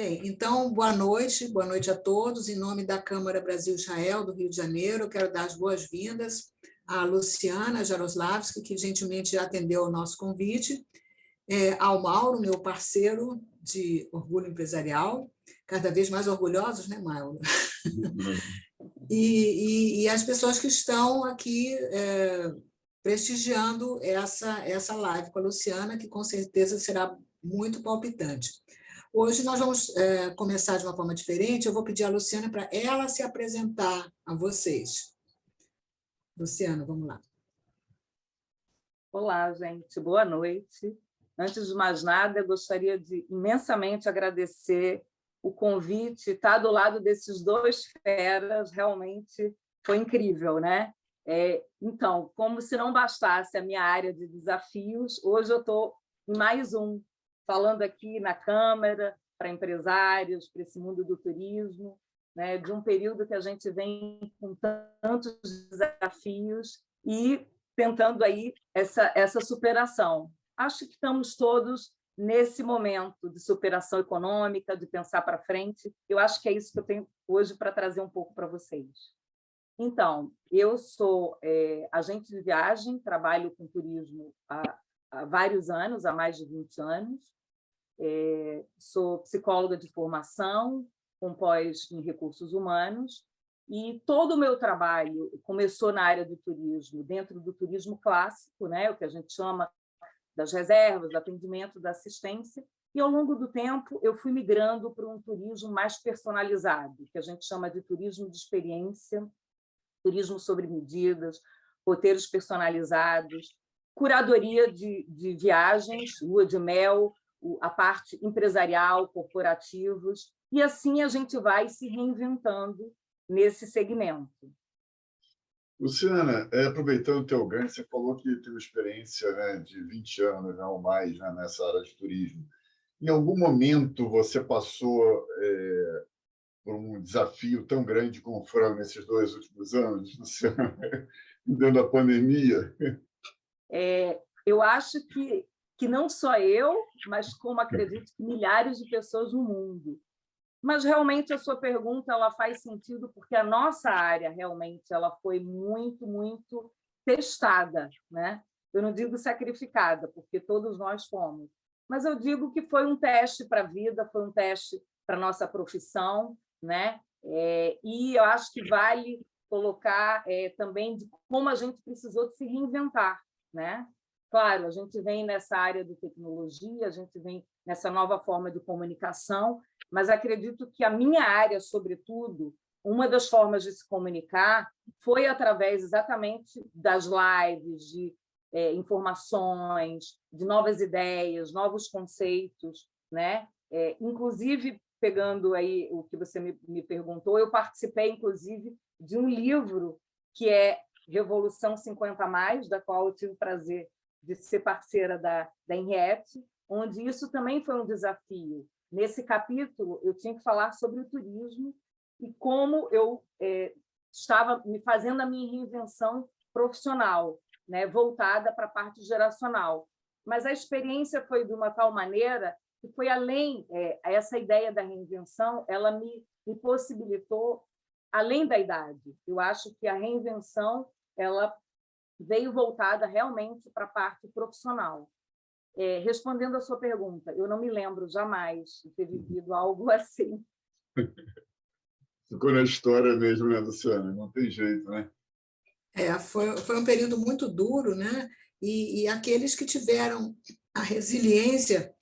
Bem, então, boa noite a todos. Em nome da Câmara Brasil-Israel do Rio de Janeiro, eu quero dar as boas-vindas à Luciana Jaroslavski, que gentilmente atendeu ao nosso convite, ao Mauro, meu parceiro de orgulho empresarial, cada vez mais orgulhosos, né, Mauro? E as pessoas que estão aqui prestigiando essa live com a Luciana, que com certeza será muito palpitante. Hoje nós vamos começar de uma forma diferente. Eu vou pedir à Luciana para ela se apresentar a vocês. Luciana, vamos lá. Olá, gente. Boa noite. Antes de mais nada, eu gostaria de imensamente agradecer o convite. Estar do lado desses dois feras realmente foi incrível, né? Então, como se não bastasse a minha área de desafios, hoje eu estou em mais um, falando aqui na Câmara, para empresários, para esse mundo do turismo, né, de um período que a gente vem com tantos desafios e tentando aí essa superação. Acho que estamos todos nesse momento de superação econômica, de pensar para frente. Eu acho que é isso que eu tenho hoje para trazer um pouco para vocês. Então, eu sou agente de viagem, trabalho com turismo há vários anos, há mais de 20 anos. Sou psicóloga de formação, com pós em recursos humanos, e todo o meu trabalho começou na área do turismo, dentro do turismo clássico, né, o que a gente chama das reservas, do atendimento, da assistência, e ao longo do tempo eu fui migrando para um turismo mais personalizado, que a gente chama de turismo de experiência, turismo sobre medidas, roteiros personalizados, curadoria de viagens, lua de mel, a parte empresarial, corporativos, e assim a gente vai se reinventando nesse segmento. Luciana, aproveitando o teu ganho, você falou que teve experiência, né, de 20 anos, não, ou mais, né, nessa área de turismo. Em algum momento você passou por um desafio tão grande como foram nesses 2 últimos anos, Luciana, dentro da pandemia? Eu acho que não só eu, mas como acredito que milhares de pessoas no mundo. Mas realmente a sua pergunta ela faz sentido porque a nossa área realmente ela foi muito, muito testada, né? Eu não digo sacrificada, porque todos nós fomos, mas eu digo que foi um teste para a vida, foi um teste para a nossa profissão, né? E eu acho que vale colocar também de como a gente precisou de se reinventar, né? Claro, a gente vem nessa área de tecnologia, a gente vem nessa nova forma de comunicação, mas acredito que a minha área, sobretudo, uma das formas de se comunicar foi através exatamente das lives, de informações, de novas ideias, novos conceitos, né? Inclusive, pegando aí o que você me perguntou, eu participei, inclusive, de um livro que é Revolução 50+, da qual eu tive o prazer de ser parceira da Henriette, onde isso também foi um desafio. Nesse capítulo, eu tinha que falar sobre o turismo e como eu estava me fazendo a minha reinvenção profissional, né, voltada para a parte geracional. Mas a experiência foi de uma tal maneira que foi além, essa ideia da reinvenção, ela me possibilitou, além da idade. Eu acho que a reinvenção ela veio voltada realmente para a parte profissional. Respondendo a sua pergunta, eu não me lembro jamais de ter vivido algo assim. Ficou na história mesmo, né, Luciana? Não tem jeito, né? Foi um período muito duro, né? E aqueles que tiveram a resiliência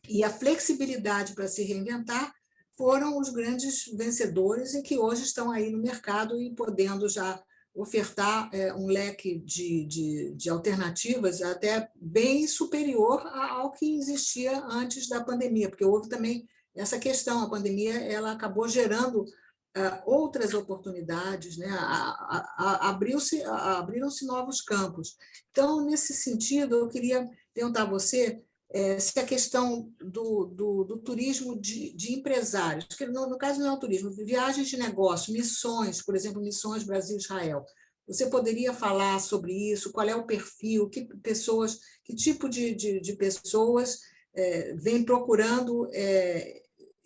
e a flexibilidade para se reinventar foram os grandes vencedores e que hoje estão aí no mercado e podendo já ofertar um leque de alternativas até bem superior ao que existia antes da pandemia, porque houve também essa questão, a pandemia ela acabou gerando outras oportunidades, né? Abriram-se novos campos. Então, nesse sentido, eu queria perguntar a você se a questão do turismo de empresários, que no caso não é o turismo, viagens de negócio, missões, por exemplo, missões Brasil-Israel, você poderia falar sobre isso? Qual é o perfil? Que tipo de pessoas vêm procurando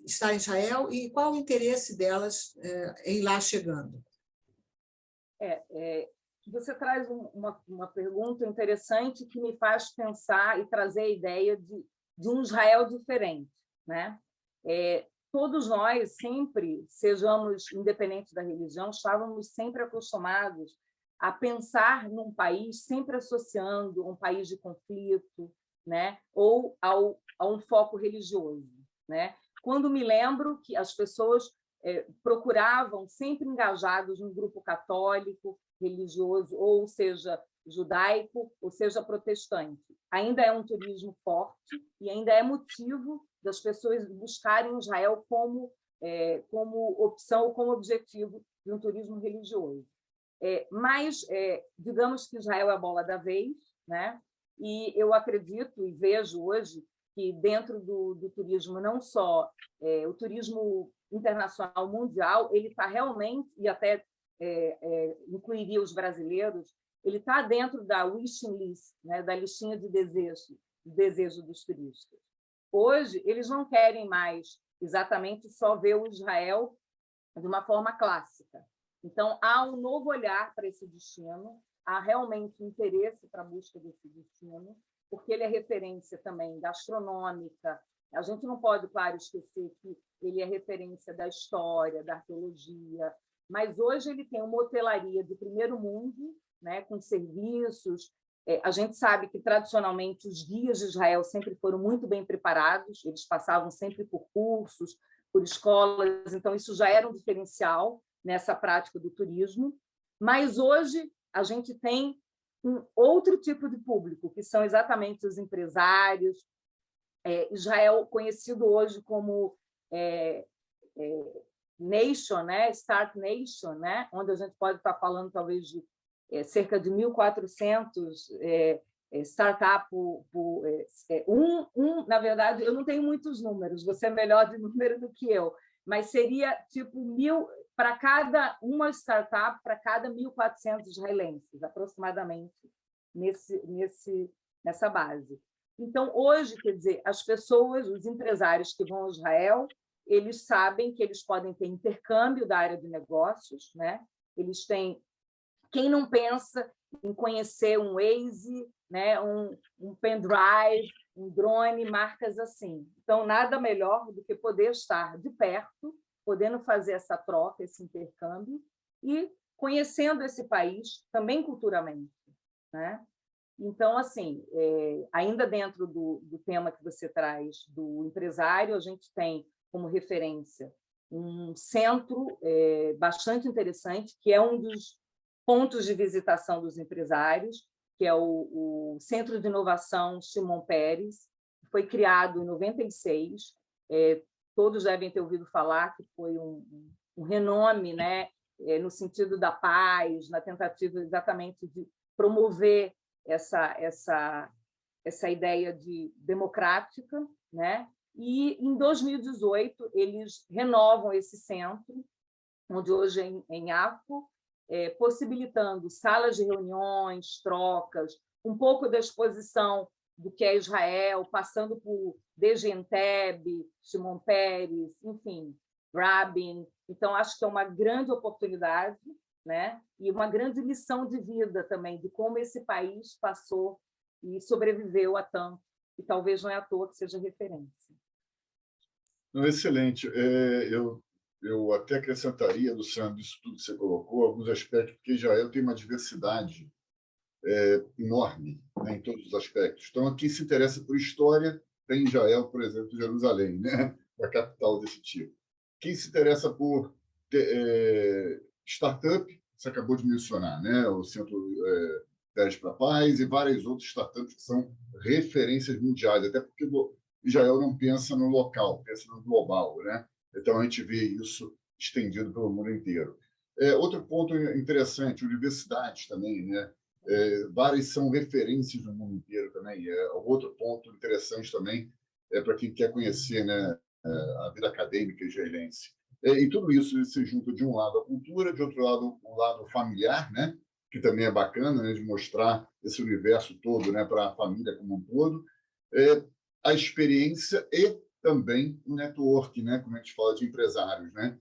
estar em Israel e qual o interesse delas em lá chegando? Você traz uma pergunta interessante que me faz pensar e trazer a ideia de um Israel diferente, né? Todos nós sempre, sejamos independentes da religião, estávamos sempre acostumados a pensar num país sempre associando um país de conflito, né? Ou a um foco religioso, né? Quando me lembro que as pessoas procuravam sempre engajados num grupo católico, religioso, ou seja, judaico, ou seja, protestante. Ainda é um turismo forte e ainda é motivo das pessoas buscarem Israel como opção ou como objetivo de um turismo religioso. Mas, digamos que Israel é a bola da vez, né? E eu acredito e vejo hoje que dentro do turismo, não só o turismo internacional mundial, ele está realmente, e até incluiria os brasileiros, ele está dentro da wishing list, né, da listinha de desejo dos turistas. Hoje, eles não querem mais exatamente só ver o Israel de uma forma clássica. Então, há um novo olhar para esse destino, há realmente interesse para a busca desse destino, porque ele é referência também gastronômica. A gente não pode, claro, esquecer que ele é referência da história, da arqueologia, mas hoje ele tem uma hotelaria de primeiro mundo, né, com serviços. A gente sabe que, tradicionalmente, os guias de Israel sempre foram muito bem preparados, eles passavam sempre por cursos, por escolas, então isso já era um diferencial nessa prática do turismo. Mas hoje a gente tem um outro tipo de público, que são exatamente os empresários. Israel, conhecido hoje como Nation, né? Start Nation, né? Onde a gente pode estar falando talvez de cerca de 1.400 startups na verdade, eu não tenho muitos números, você é melhor de número do que eu, mas seria tipo 1.000 para cada uma startup, para cada 1.400 israelenses, aproximadamente, nessa base. Então, hoje, quer dizer, as pessoas, os empresários que vão a Israel, eles sabem que eles podem ter intercâmbio da área de negócios, né? Eles têm... Quem não pensa em conhecer um Waze, né? um pendrive, um drone, marcas assim. Então, nada melhor do que poder estar de perto, podendo fazer essa troca, esse intercâmbio, e conhecendo esse país também culturalmente, né? Então, assim, ainda dentro do tema que você traz do empresário, a gente tem como referência um centro bastante interessante, que é um dos pontos de visitação dos empresários, que é o Centro de Inovação Shimon Peres, que foi criado em 96. Todos devem ter ouvido falar que foi um renome, né, no sentido da paz, na tentativa exatamente de promover essa ideia de democrática, né? E, em 2018, eles renovam esse centro, onde hoje é em Yafo, possibilitando salas de reuniões, trocas, um pouco da exposição do que é Israel, passando por desde Entebbe, Shimon Peres, enfim, Rabin. Então, acho que é uma grande oportunidade, né? E uma grande lição de vida também, de como esse país passou e sobreviveu a tanto, e talvez não é à toa que seja referência. Excelente. Eu até acrescentaria, Luciano, disso tudo que você colocou, alguns aspectos, porque Israel tem uma diversidade enorme, né, em todos os aspectos. Então, quem se interessa por história tem Israel, por exemplo, Jerusalém, né, a capital desse tipo. Quem se interessa por startup, você acabou de mencionar, né, o Centro Peres para a Paz e várias outras startups que são referências mundiais, até porque Israel não pensa no local, pensa no global, né? Então, a gente vê isso estendido pelo mundo inteiro. Outro ponto interessante, universidades também, né? Várias são referências no mundo inteiro também. Outro ponto interessante também para quem quer conhecer, né, a vida acadêmica israelense. E tudo isso se junta, de um lado, a cultura, de outro lado, o lado familiar, né? Que também é bacana, né, de mostrar esse universo todo, né, para a família como um todo. A experiência e também um network, né? Como a gente fala de empresários, né?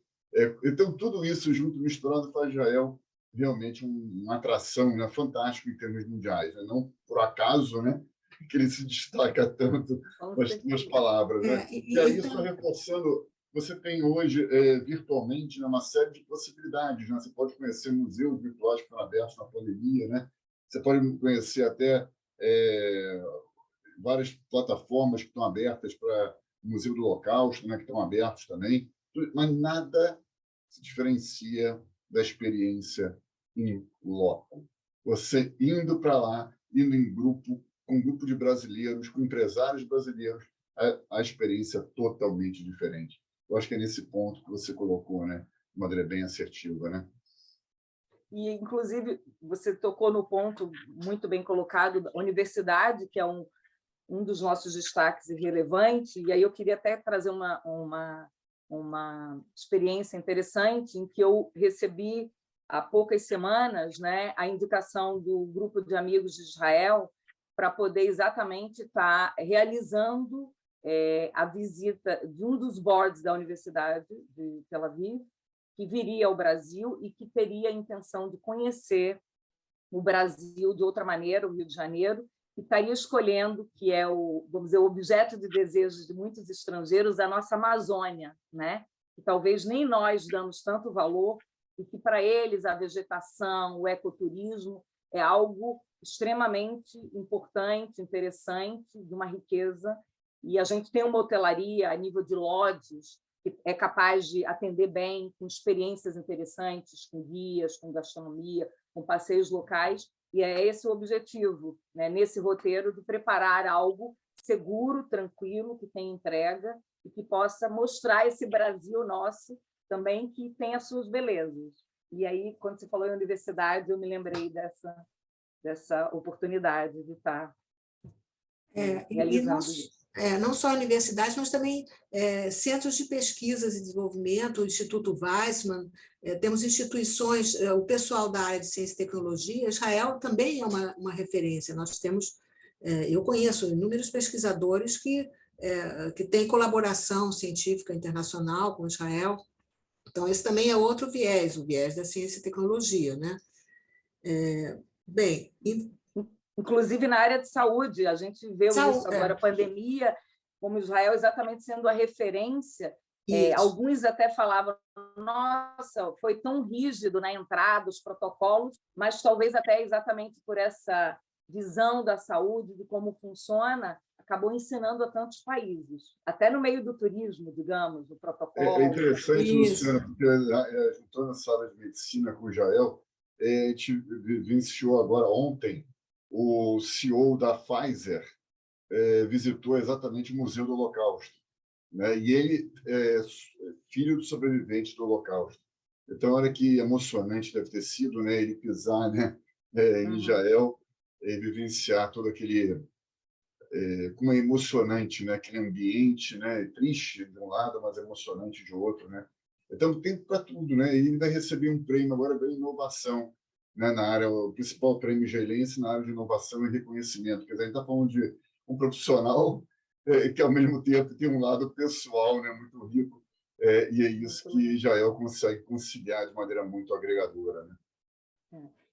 Então, tudo isso junto, misturado, faz Israel realmente uma atração, né, fantástica em termos mundiais. Né? Não por acaso, né, que ele se destaca tanto com as tuas palavras. Né? E aí, só reforçando, você tem hoje, virtualmente, né, uma série de possibilidades. Né? Você pode conhecer museus virtuais que estão abertos na pandemia, né? Você pode conhecer até várias plataformas que estão abertas para o Museu do Holocausto, né, que estão abertos também, mas nada se diferencia da experiência em loco. Você indo para lá, indo em grupo, com um grupo de brasileiros, com empresários brasileiros, a experiência é totalmente diferente. Eu acho que é nesse ponto que você colocou, né, de maneira bem assertiva, né? E, inclusive, você tocou no ponto muito bem colocado da universidade, que é um dos nossos destaques irrelevantes, e aí eu queria até trazer uma experiência interessante em que eu recebi, há poucas semanas, né, a indicação do grupo de amigos de Israel para poder exatamente estar realizando a visita de um dos boards da Universidade de Tel Aviv, que viria ao Brasil e que teria a intenção de conhecer o Brasil de outra maneira, o Rio de Janeiro, e estaria escolhendo, que é vamos dizer, o objeto de desejos de muitos estrangeiros, a nossa Amazônia, né? Que talvez nem nós damos tanto valor, e que para eles a vegetação, o ecoturismo é algo extremamente importante, interessante, de uma riqueza. E a gente tem uma hotelaria a nível de lodges que é capaz de atender bem, com experiências interessantes, com guias, com gastronomia, com passeios locais, e é esse o objetivo, né, nesse roteiro, de preparar algo seguro, tranquilo, que tenha entrega e que possa mostrar esse Brasil nosso também, que tem as suas belezas. E aí, quando você falou em universidade, eu me lembrei dessa oportunidade de estar realizando isso. Não só universidades, mas também centros de pesquisas e desenvolvimento, o Instituto Weizmann, temos instituições, o pessoal da área de ciência e tecnologia. Israel também é uma referência. Nós temos, eu conheço inúmeros pesquisadores que têm colaboração científica internacional com Israel. Então, esse também é outro viés, o viés da ciência e tecnologia, né? Bem, inclusive na área de saúde, a gente vê isso agora, a pandemia, como Israel exatamente sendo a referência. Alguns até falavam, nossa, foi tão rígido na entrada, os protocolos, mas talvez até exatamente por essa visão da saúde, de como funciona, acabou ensinando a tantos países, até no meio do turismo, digamos, o protocolo. É interessante, Luciana, porque juntando a sala de medicina com o Israel, a gente vivenciou agora ontem, o CEO da Pfizer visitou exatamente o Museu do Holocausto, né? E ele é filho do sobrevivente do Holocausto. Então, olha que emocionante deve ter sido, né, ele pisar, né, em Israel e vivenciar todo aquele... como é emocionante, né, aquele ambiente, né, triste de um lado, mas emocionante de outro, né? Então, tem para tudo, né? E ele vai receber um prêmio agora de inovação, né, na área, o principal prêmio israelense na área de inovação e reconhecimento. Quer dizer, a gente está falando de um profissional que, ao mesmo tempo, tem um lado pessoal, né, muito rico, e é isso que Israel consegue conciliar de maneira muito agregadora, né?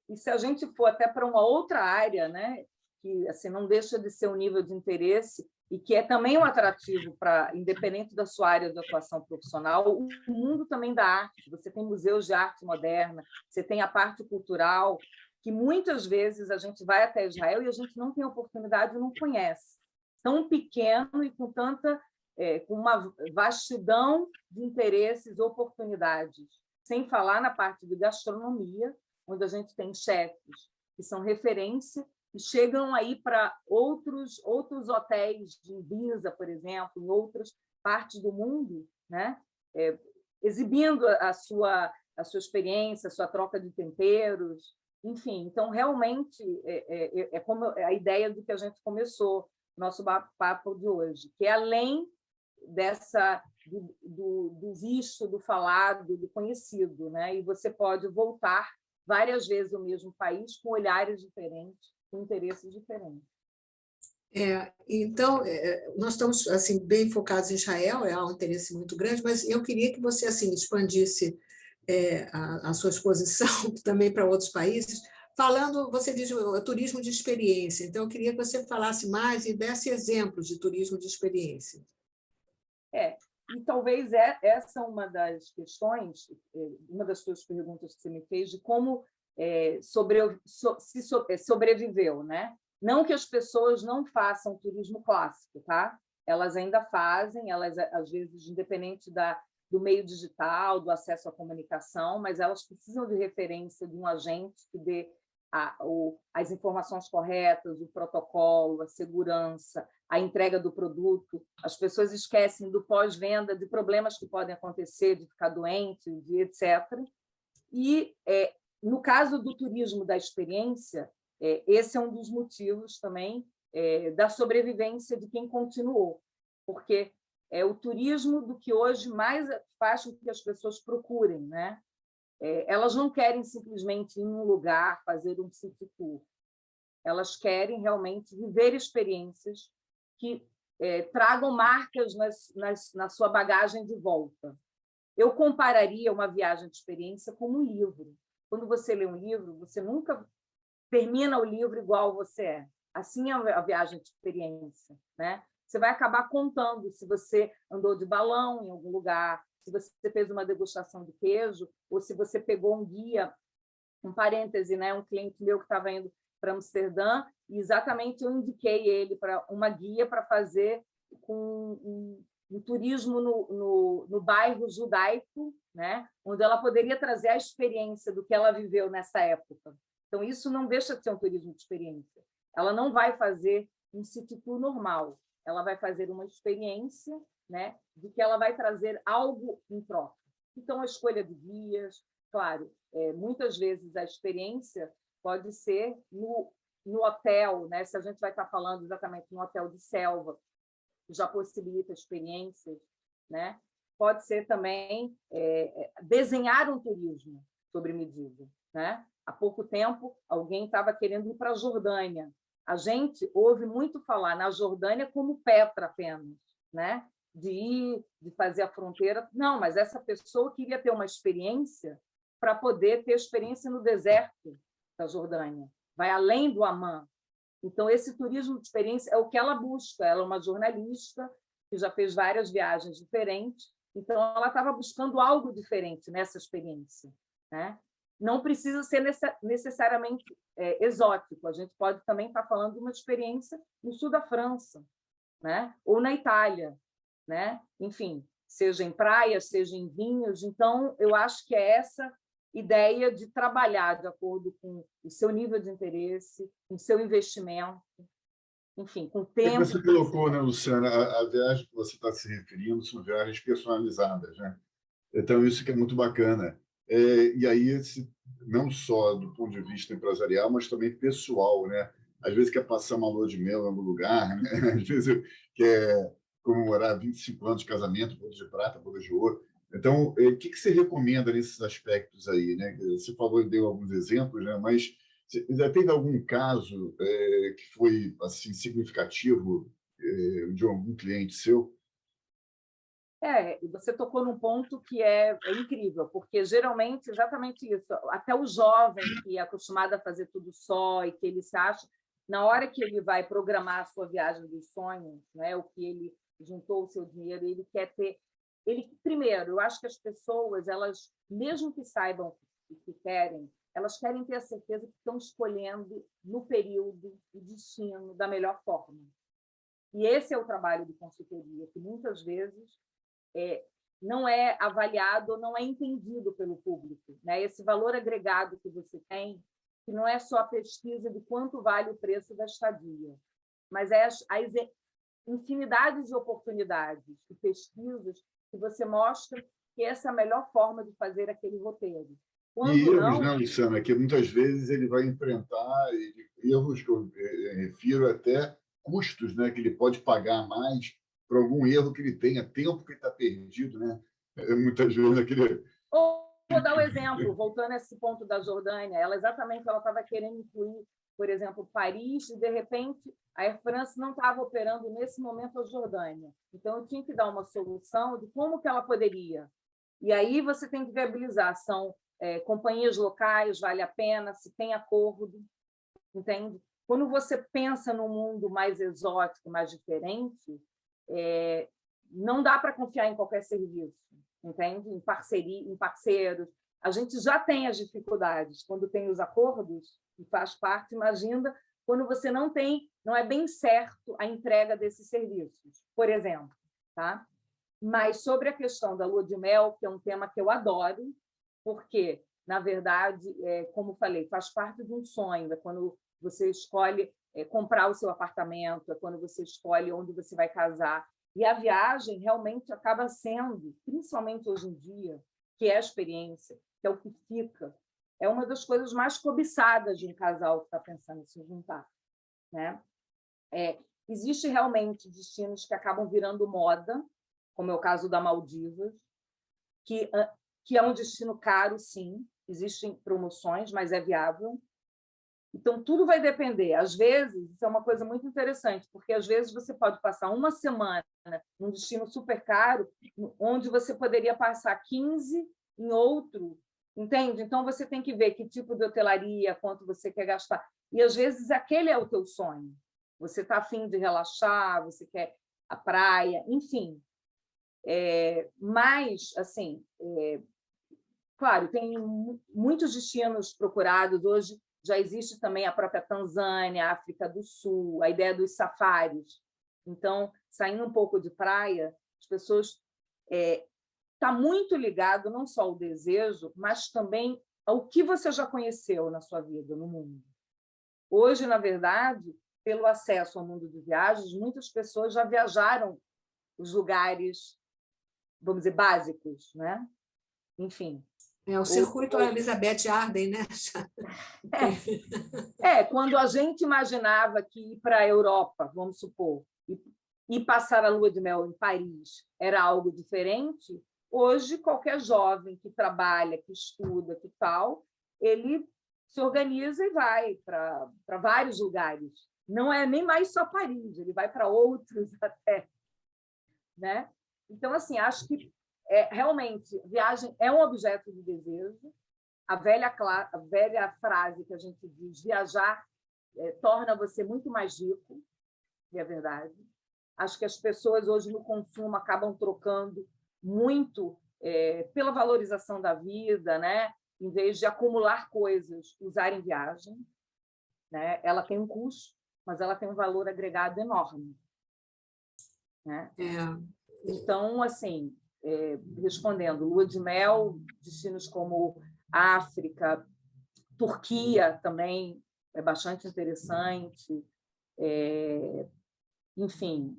E se a gente for até para uma outra área, né, que assim, não deixa de ser um nível de interesse e que é também um atrativo para, independente da sua área de atuação profissional, o mundo também da arte. Você tem museus de arte moderna, você tem a parte cultural, que muitas vezes a gente vai até Israel e a gente não tem oportunidade e não conhece. Tão pequeno e com tanta, com uma vastidão de interesses, oportunidades. Sem falar na parte de gastronomia, onde a gente tem chefes que são referência e chegam aí para outros hotéis de Ibiza, por exemplo, em outras partes do mundo, né? Exibindo a sua experiência, a sua troca de temperos, enfim. Então, realmente, é como a ideia do que a gente começou nosso papo de hoje, que é além do visto, do falado, do conhecido, né? E você pode voltar várias vezes ao mesmo país com olhares diferentes, com interesses diferentes. Então, nós estamos assim bem focados em Israel, há um interesse muito grande, mas eu queria que você assim expandisse a sua exposição também para outros países, falando, você diz o turismo de experiência, então eu queria que você falasse mais e desse exemplos de turismo de experiência. E talvez essa é uma das questões, uma das suas perguntas que você me fez, de como sobreviveu, né? Não que as pessoas não façam turismo clássico, tá? Elas ainda fazem, elas às vezes independente do meio digital, do acesso à comunicação, mas elas precisam de referência de um agente que dê as informações corretas, o protocolo, a segurança, a entrega do produto. As pessoas esquecem do pós-venda, de problemas que podem acontecer, de ficar doente, de etc. E, no caso do turismo da experiência, esse é um dos motivos também da sobrevivência de quem continuou, porque é o turismo do que hoje mais faz com que as pessoas procurem, né? Elas não querem simplesmente ir num lugar, fazer um city tour. Elas querem realmente viver experiências que tragam marcas na sua bagagem de volta. Eu compararia uma viagem de experiência com um livro. Quando você lê um livro, você nunca termina o livro igual você é. Assim é a viagem de experiência, né? Você vai acabar contando se você andou de balão em algum lugar, se você fez uma degustação de queijo, ou se você pegou um guia, um parêntese, né? Um cliente meu que estava indo para Amsterdã, e exatamente eu indiquei ele para uma guia para fazer com um turismo no bairro judaico, né? Onde ela poderia trazer a experiência do que ela viveu nessa época. Então, isso não deixa de ser um turismo de experiência. Ela não vai fazer um city tour normal, ela vai fazer uma experiência, né, de que ela vai trazer algo em troca. Então, a escolha de guias, claro, muitas vezes a experiência pode ser no hotel, né? Se a gente vai estar falando exatamente no hotel de selva, que já possibilita experiências, né? Pode ser também desenhar um turismo sobre medida, né? Há pouco tempo, alguém estava querendo ir para a Jordânia. A gente ouve muito falar na Jordânia como Petra apenas, né? De ir, de fazer a fronteira. Não, mas essa pessoa queria ter uma experiência para poder ter experiência no deserto da Jordânia. Vai além do Amman. Então, esse turismo de experiência é o que ela busca. Ela é uma jornalista que já fez várias viagens diferentes, então ela estava buscando algo diferente nessa experiência, né? Não precisa ser necessariamente exótico. A gente pode também estar falando de uma experiência no sul da França, né? Ou na Itália, né? Enfim, seja em praias, seja em vinhos. Então, eu acho que é essa ideia de trabalhar de acordo com o seu nível de interesse, com o seu investimento, enfim, com o tempo. Você colocou, né, Luciana, a viagem que você está se referindo são viagens personalizadas, né? Então, isso que é muito bacana. E aí, não só do ponto de vista empresarial, mas também pessoal, né? Às vezes quer passar uma lua de mel em algum lugar, né? Às vezes quer comemorar 25 anos de casamento, bodas de prata, bodas de ouro. Então, o que você recomenda nesses aspectos aí, né? Você falou, deu alguns exemplos, né? Mas já teve algum caso que foi assim significativo de algum cliente seu? Você tocou num ponto que é incrível, porque geralmente exatamente isso. Até o jovem que é acostumado a fazer tudo só e que ele se acha, na hora que ele vai programar a sua viagem dos sonhos, né, o que ele juntou o seu dinheiro, ele quer ter. Primeiro, eu acho que as pessoas, elas, mesmo que saibam o que querem, elas querem ter a certeza que estão escolhendo no período o destino da melhor forma. E esse é o trabalho de consultoria, que muitas vezes não é avaliado ou não é entendido pelo público, né? Esse valor agregado que você tem, que não é só a pesquisa de quanto vale o preço da estadia, mas as infinidade de oportunidades e pesquisas que você mostra que essa é a melhor forma de fazer aquele roteiro. Quando e erros, né, Luciana, que muitas vezes ele vai enfrentar erros que eu refiro até custos, né, que ele pode pagar mais por algum erro que ele tenha, tempo que ele está perdido, né? Muitas vezes aquele... Vou dar um exemplo, voltando a esse ponto da Jordânia, ela estava querendo incluir por exemplo, Paris, e, de repente, a Air France não estava operando nesse momento a Jordânia. Então, eu tinha que dar uma solução de como que ela poderia. E aí você tem que viabilizar. São companhias locais, vale a pena, se tem acordo, entende? Quando você pensa num mundo mais exótico, mais diferente, não dá para confiar em qualquer serviço, entende? Em parceria, em parceiros. A gente já tem as dificuldades quando tem os acordos, e faz parte, imagina, quando você não é bem certo a entrega desses serviços, por exemplo, tá? Mas sobre a questão da lua de mel, que é um tema que eu adoro, porque, na verdade, como falei, faz parte de um sonho, é quando você escolhe comprar o seu apartamento, é quando você escolhe onde você vai casar. E a viagem realmente acaba sendo, principalmente hoje em dia, que é a experiência, que é o que fica, é uma das coisas mais cobiçadas de um casal que está pensando em se juntar, né? Existe realmente destinos que acabam virando moda, como é o caso da Maldivas, que é um destino caro, sim, existem promoções, mas é viável. Então, tudo vai depender. Às vezes, isso é uma coisa muito interessante, porque às vezes você pode passar uma semana num destino super caro, onde você poderia passar 15 em outro, entende? Então, você tem que ver que tipo de hotelaria, quanto você quer gastar. E, às vezes, aquele é o teu sonho. Você está a fim de relaxar, você quer a praia, enfim. Mas, assim, claro, tem muitos destinos procurados. Hoje já existe também a própria Tanzânia, a África do Sul, a ideia dos safaris. Então, saindo um pouco de praia, as pessoas está muito ligado não só ao desejo, mas também ao que você já conheceu na sua vida, no mundo. Hoje, na verdade, pelo acesso ao mundo de viagens, muitas pessoas já viajaram os lugares, vamos dizer, básicos, né? Enfim. O circuito Elizabeth Arden, né? Quando a gente imaginava que ir para a Europa, vamos supor, e passar a lua de mel em Paris era algo diferente, hoje qualquer jovem que trabalha, que estuda, que tal, ele se organiza e vai para vários lugares. Não é nem mais só Paris, ele vai para outros até, né? Então, assim, acho que realmente viagem é um objeto de desejo. A velha frase que a gente diz, viajar torna você muito mais rico, é verdade. Acho que as pessoas hoje no consumo acabam trocando muito pela valorização da vida, né? Em vez de acumular coisas, usarem viagem, né? Ela tem um custo, mas ela tem um valor agregado enorme, né? Então, assim, respondendo, lua de mel, destinos como África, Turquia também é bastante interessante, enfim,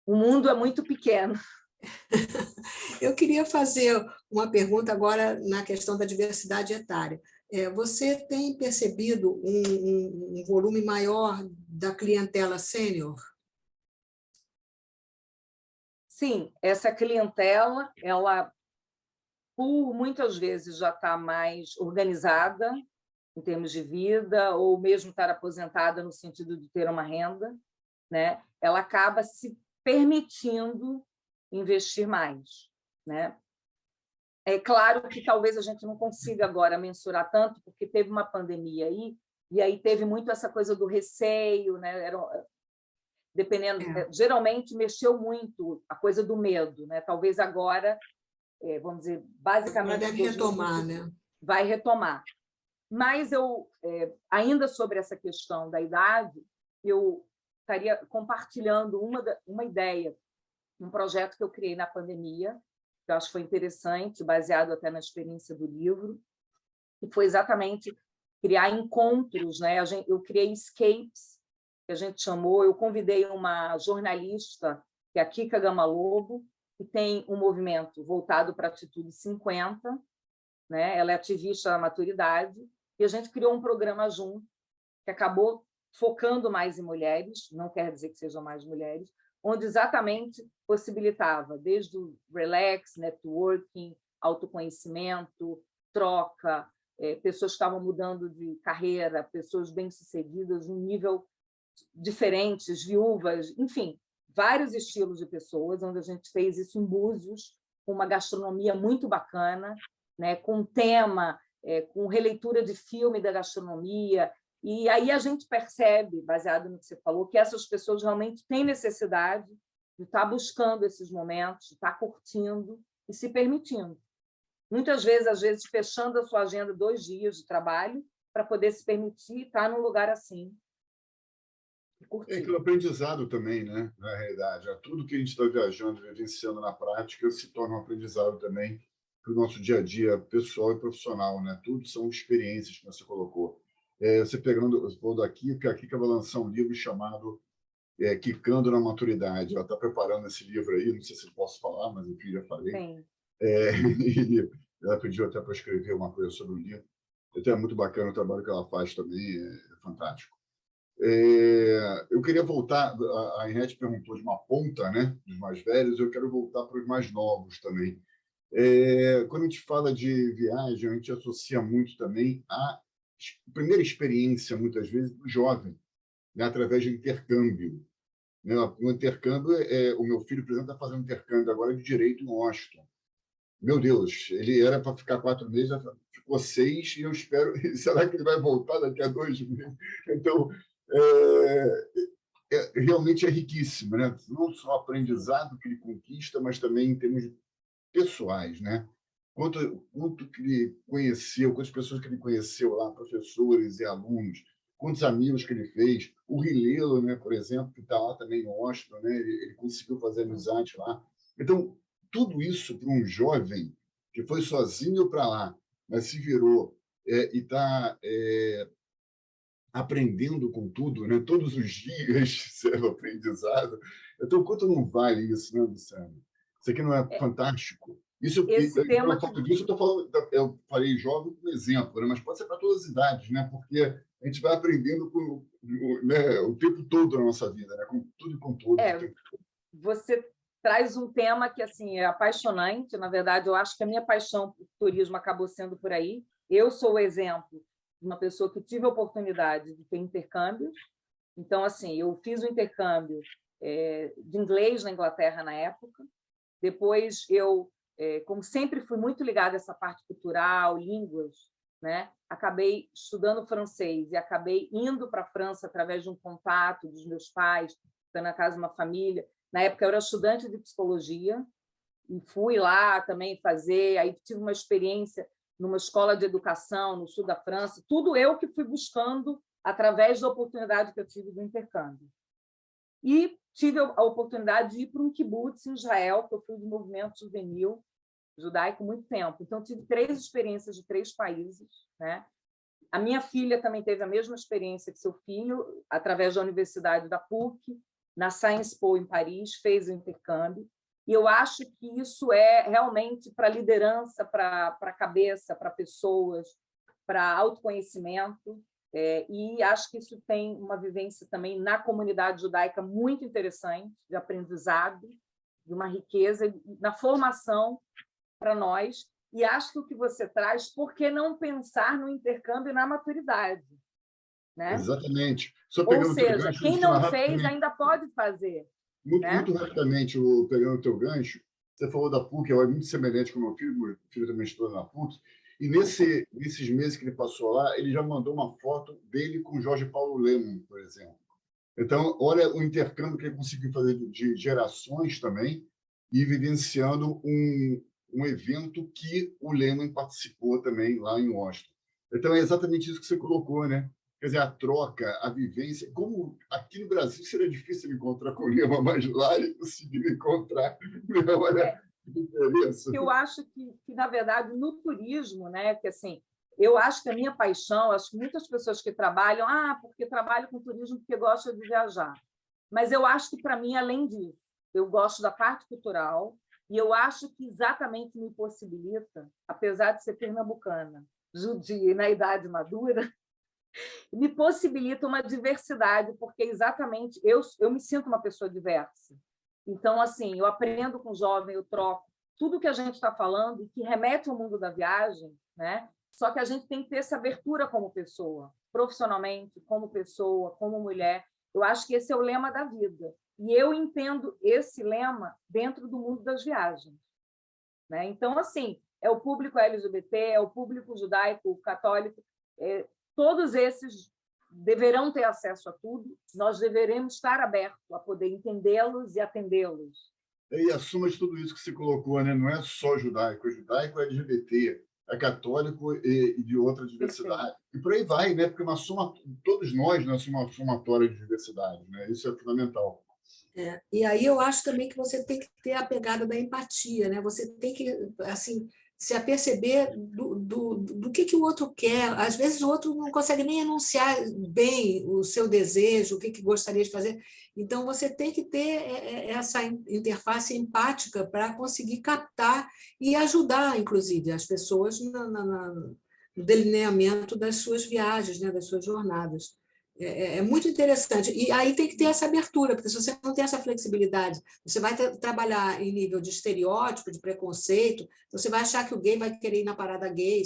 o mundo é muito pequeno. Eu queria fazer uma pergunta agora na questão da diversidade etária. Você tem percebido um volume maior da clientela sênior? Sim, essa clientela, ela, por muitas vezes, já está mais organizada em termos de vida, ou mesmo estar aposentada no sentido de ter uma renda, né? Ela acaba se permitindo investir mais, né? É claro que talvez a gente não consiga agora mensurar tanto, porque teve uma pandemia aí, e aí teve muito essa coisa do receio, né? Dependendo, geralmente mexeu muito a coisa do medo, né? Talvez agora, vamos dizer, basicamente... Ela deve retomar, né? Vai retomar. Mas eu, ainda sobre essa questão da idade, eu estaria compartilhando uma ideia, um projeto que eu criei na pandemia, que eu acho que foi interessante, baseado até na experiência do livro, que foi exatamente criar encontros, né? Eu criei escapes, que a gente chamou, eu convidei uma jornalista, que é a Kika Gama Lobo, que tem um movimento voltado para a Atitude 50, né? Ela é ativista da maturidade, e a gente criou um programa junto, que acabou focando mais em mulheres, não quer dizer que sejam mais mulheres, onde exatamente possibilitava desde o relax, networking, autoconhecimento, troca, pessoas que estavam mudando de carreira, pessoas bem-sucedidas, um nível diferentes, viúvas, enfim, vários estilos de pessoas, onde a gente fez isso em Búzios, com uma gastronomia muito bacana, né, com tema, com releitura de filme da gastronomia, e aí a gente percebe, baseado no que você falou, que essas pessoas realmente têm necessidade de estar buscando esses momentos, de estar curtindo e se permitindo. Muitas vezes, às vezes, fechando a sua agenda 2 dias de trabalho para poder se permitir estar num lugar assim. É aquele aprendizado também, né? Na realidade, tudo que a gente está viajando, vivenciando na prática, se torna um aprendizado também para o nosso dia a dia pessoal e profissional, né? Tudo são experiências que você colocou. Você falou da Kika, a Kika vai lançar um livro chamado Quicando na Maturidade. Ela está preparando esse livro aí, não sei se eu posso falar, mas enfim, já falei. Sim. E ela pediu até para escrever uma coisa sobre o livro. Então é muito bacana o trabalho que ela faz também, é fantástico. Eu queria voltar, a Inete perguntou de uma ponta, né, dos mais velhos, eu quero voltar para os mais novos também. Quando a gente fala de viagem, a gente associa muito também a primeira experiência, muitas vezes, do jovem, né, através de intercâmbio. Né? O intercâmbio, o meu filho, por exemplo, está fazendo intercâmbio agora de Direito em Washington. Meu Deus, ele era para ficar 4 meses, ficou 6, e eu espero... Será que ele vai voltar daqui a 2 meses? Então, realmente é riquíssimo, né? Não só o aprendizado que ele conquista, mas também em termos pessoais, né? Quanto que ele conheceu, quantas pessoas que ele conheceu lá, professores e alunos, quantos amigos que ele fez. O Rilelo, né, por exemplo, que está lá também em Washington, né? Ele conseguiu fazer amizade lá. Então, tudo isso para um jovem que foi sozinho para lá, mas se virou e está aprendendo com tudo, né? Todos os dias sendo aprendizado. Então, quanto não vale isso, né, Luciano? Isso aqui não é fantástico? Isso, Esse tema eu falo disso, eu falei jovem como exemplo, né? Mas pode ser para todas as idades, né? Porque a gente vai aprendendo né, o tempo todo na nossa vida, né? Com tudo e com todos. Você traz um tema que assim é apaixonante. Na verdade, eu acho que a minha paixão por turismo acabou sendo por aí. Eu sou o exemplo de uma pessoa que tive a oportunidade de ter intercâmbios. Então, assim, eu fiz o intercâmbio de inglês na Inglaterra na época. Depois, eu, como sempre fui muito ligada a essa parte cultural, línguas, né? Acabei estudando francês e acabei indo para a França através de um contato dos meus pais, foi na casa de uma família. Na época, eu era estudante de psicologia e fui lá também fazer. Aí tive uma experiência numa escola de educação no sul da França. Tudo eu que fui buscando através da oportunidade que eu tive do intercâmbio. E tive a oportunidade de ir para um kibbutz em Israel, que eu fui do movimento juvenil judaico muito tempo. Então, tive 3 experiências de 3 países, né? A minha filha também teve a mesma experiência que seu filho, através da Universidade da PUC, na Sciences Po, em Paris, fez o intercâmbio. E eu acho que isso é realmente para liderança, para a cabeça, para pessoas, para autoconhecimento. E acho que isso tem uma vivência também na comunidade judaica muito interessante, de aprendizado, de uma riqueza, na formação para nós. E acho que o que você traz, por que não pensar no intercâmbio e na maturidade? Né? Exatamente. Ou seja, quem não fez ainda pode fazer. Muito rapidamente, pegando o teu gancho, você falou da PUC, é muito semelhante com o meu filho também estuda na PUC, e nesses meses que ele passou lá, ele já mandou uma foto dele com Jorge Paulo Lemann, por exemplo. Então, olha o intercâmbio que ele conseguiu fazer de gerações também, e evidenciando um evento que o Lemann participou também lá em Washington. Então, é exatamente isso que você colocou, né? Quer dizer, a troca, a vivência. Como aqui no Brasil seria difícil encontrar com o Lema, mas lá ele conseguiu encontrar. Olha que diferença. Eu acho que, na verdade, no turismo, né, que assim, eu acho que a minha paixão, acho que muitas pessoas que trabalham, porque trabalho com turismo porque gostam de viajar. Mas eu acho que, para mim, além disso, eu gosto da parte cultural e eu acho que exatamente me possibilita, apesar de ser pernambucana, judia e na idade madura, me possibilita uma diversidade, porque exatamente eu me sinto uma pessoa diversa. Então, assim, eu aprendo com o jovem, eu troco tudo que a gente está falando e que remete ao mundo da viagem, né? Só que a gente tem que ter essa abertura como pessoa, profissionalmente, como mulher. Eu acho que esse é o lema da vida. E eu entendo esse lema dentro do mundo das viagens, né? Então, assim, é o público LGBT, é o público judaico, católico, todos esses deverão ter acesso a tudo, nós deveremos estar abertos a poder entendê-los e atendê-los. E a soma de tudo isso que você colocou, né? Não é só judaico, é judaico, é LGBT, é católico e de outra diversidade. Perfeito. E por aí vai, né? Porque uma soma, todos nós somos uma somatória de diversidade, né? Isso é fundamental. E aí eu acho também que você tem que ter a pegada da empatia, né? Você tem que, assim, se aperceber do que o outro quer. Às vezes o outro não consegue nem enunciar bem o seu desejo, o que gostaria de fazer. Então, você tem que ter essa interface empática para conseguir captar e ajudar, inclusive, as pessoas no delineamento das suas viagens, né? Das suas jornadas. É muito interessante. E aí tem que ter essa abertura, porque se você não tem essa flexibilidade, você vai trabalhar em nível de estereótipo, de preconceito, você vai achar que o gay vai querer ir na parada gay.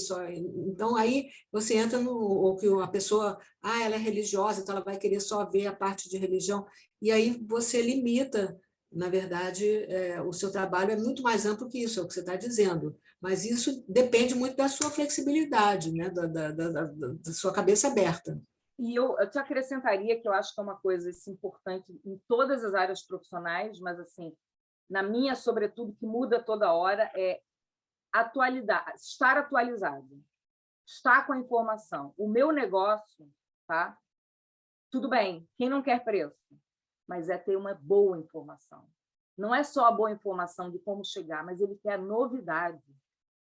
Então, aí você entra no... Ou que a pessoa, ela é religiosa, então ela vai querer só ver a parte de religião. E aí você limita, na verdade, o seu trabalho é muito mais amplo que isso, é o que você está dizendo. Mas isso depende muito da sua flexibilidade, né? Da sua cabeça aberta. E eu te acrescentaria que eu acho que é uma coisa importante em todas as áreas profissionais, mas, assim, na minha, sobretudo, que muda toda hora, é atualidade, estar atualizado, estar com a informação. O meu negócio, tá? Tudo bem, quem não quer preço? Mas é ter uma boa informação. Não é só a boa informação de como chegar, mas ele quer a novidade,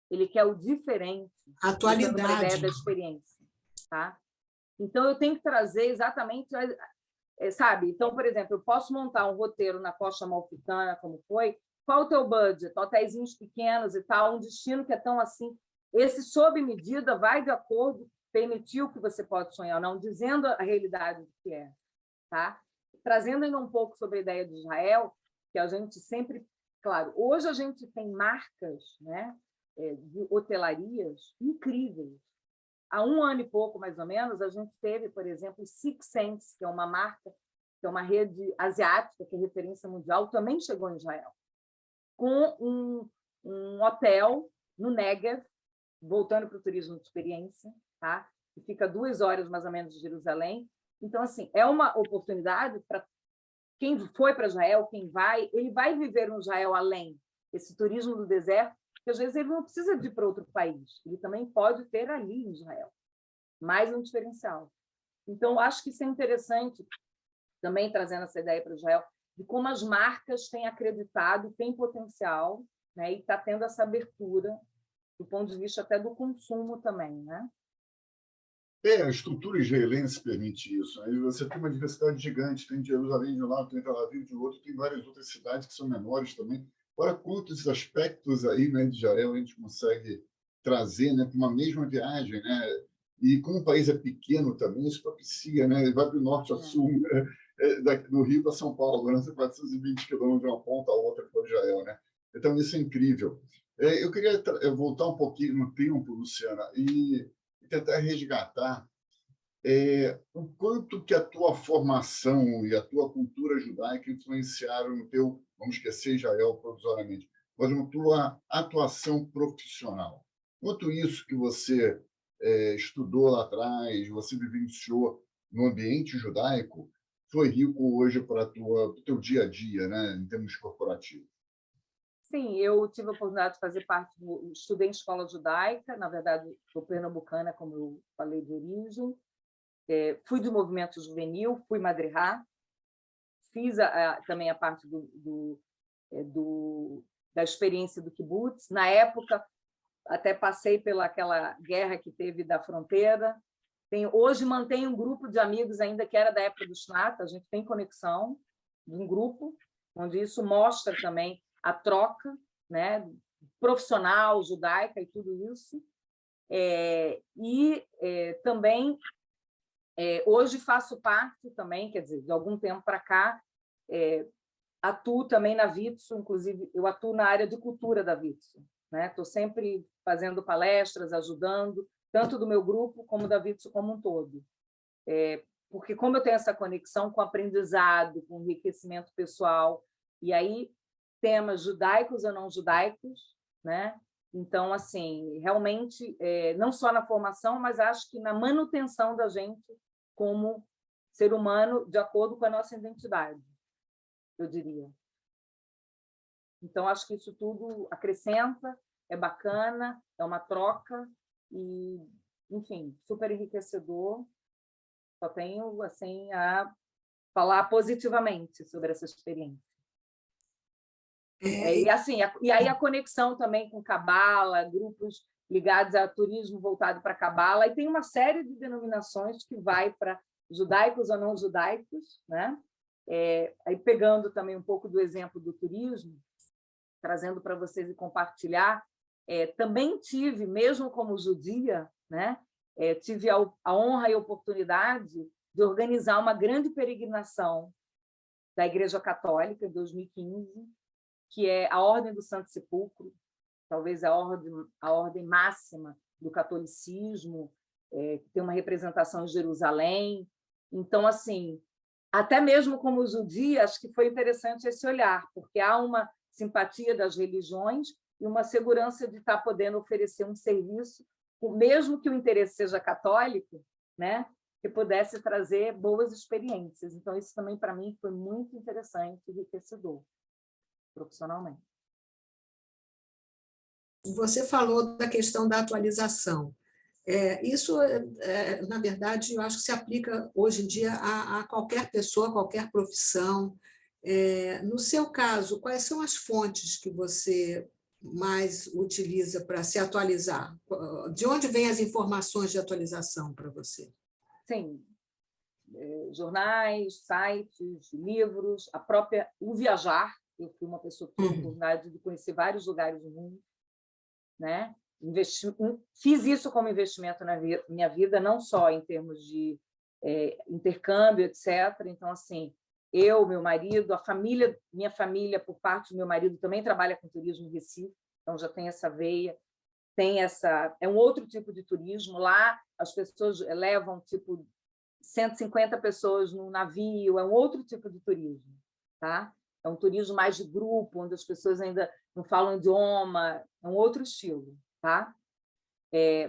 ele quer o diferente, Atualidade. uma ideia da experiência, tá? Então, eu tenho que trazer exatamente, sabe? Então, por exemplo, eu posso montar um roteiro na Costa Amalfitana, como foi. Qual o teu budget? Hotéisinhos pequenos e tal, um destino que é tão assim. Esse, sob medida, vai de acordo, permitir o que você pode sonhar, não dizendo a realidade do que é. Tá? Trazendo ainda um pouco sobre a ideia de Israel, que a gente sempre... Claro, hoje a gente tem marcas, né, de hotelarias incríveis. Há 1 ano e pouco, mais ou menos, a gente teve, por exemplo, Six Sense, que é uma marca, que é uma rede asiática, que é referência mundial, também chegou em Israel, com um hotel no Negev, voltando para o turismo de experiência, tá? Que fica 2 horas, mais ou menos, de Jerusalém. Então, assim, é uma oportunidade para quem foi para Israel, quem vai, ele vai viver um Israel além, esse turismo do deserto, que às vezes ele não precisa de ir para outro país, ele também pode ter ali em Israel, mais um diferencial. Então, acho que isso é interessante, também trazendo essa ideia para Israel, de como as marcas têm acreditado, têm potencial, né, e está tendo essa abertura, do ponto de vista até do consumo também, né? A estrutura israelense permite isso. Aí você tem uma diversidade gigante, tem Jerusalém de um lado, tem Tel Aviv de outro, tem várias outras cidades que são menores também. Olha quantos aspectos aí, né, de Israel a gente consegue trazer, né, para uma mesma viagem, né? E como o país é pequeno também, isso propicia, né? Vai do norte ao sul, né? Do Rio para São Paulo, né? 420 quilômetros de uma ponta a outra para Israel, né? Então isso é incrível. Eu queria voltar um pouquinho no tempo, Luciana, e tentar resgatar o quanto que a tua formação e a tua cultura judaica influenciaram no teu, vamos esquecer Israel provisoriamente, mas na tua atuação profissional. Quanto isso que você estudou lá atrás, você vivenciou no ambiente judaico, foi rico hoje para o teu dia a dia, né, em termos corporativos? Sim, eu tive a oportunidade de fazer parte estudei em escola judaica, na verdade, sou pernambucana, como eu falei, de origem. Fui do movimento juvenil, fui madrihá, fiz também a parte da experiência do kibbutz. Na época, até passei pelaquela guerra que teve da fronteira. Hoje mantenho um grupo de amigos ainda que era da época do Shnat, a gente tem conexão de um grupo, onde isso mostra também a troca, né, profissional, judaica e tudo isso. Também, hoje faço parte também, quer dizer, de algum tempo para cá, atuo também na Vitso, inclusive eu atuo na área de cultura da Vitso, né? Estou sempre fazendo palestras, ajudando, tanto do meu grupo como da Vitsu como um todo. Porque como eu tenho essa conexão com o aprendizado, com o enriquecimento pessoal, e aí temas judaicos ou não judaicos, né? Então, assim, realmente, não só na formação, mas acho que na manutenção da gente como ser humano de acordo com a nossa identidade, eu diria. Então, acho que isso tudo acrescenta, é bacana, é uma troca e, enfim, super enriquecedor. Só tenho assim a falar positivamente sobre essa experiência. E assim, e aí a conexão também com Cabala, grupos ligados a turismo voltado para Cabala, e tem uma série de denominações que vai para judaicos ou não judaicos, né? Aí pegando também um pouco do exemplo do turismo, trazendo para vocês e compartilhar, também tive, mesmo como judia, né? Tive a honra e a oportunidade de organizar uma grande peregrinação da Igreja Católica em 2015, que é a Ordem do Santo Sepulcro, talvez a ordem máxima do catolicismo, que tem uma representação em Jerusalém. Então, assim, até mesmo como judia, acho que foi interessante esse olhar, porque há uma simpatia das religiões e uma segurança de estar podendo oferecer um serviço, mesmo que o interesse seja católico, né, que pudesse trazer boas experiências. Então, isso também, para mim, foi muito interessante e enriquecedor, profissionalmente. Você falou da questão da atualização. Isso, na verdade, eu acho que se aplica hoje em dia a qualquer pessoa, a qualquer profissão. No seu caso, quais são as fontes que você mais utiliza para se atualizar? De onde vêm as informações de atualização para você? Sim, jornais, sites, livros, o viajar. Eu fui uma pessoa que teve a oportunidade de conhecer vários lugares do mundo, né? Fiz isso como investimento na minha vida, não só em termos de intercâmbio, etc. Então, assim, eu, meu marido, minha família, por parte do meu marido, também trabalha com turismo em Recife, então já tem essa veia, é um outro tipo de turismo. Lá as pessoas levam tipo 150 pessoas num navio, é um outro tipo de turismo, tá? É um turismo mais de grupo, onde as pessoas ainda não falam idioma, é um outro estilo, tá?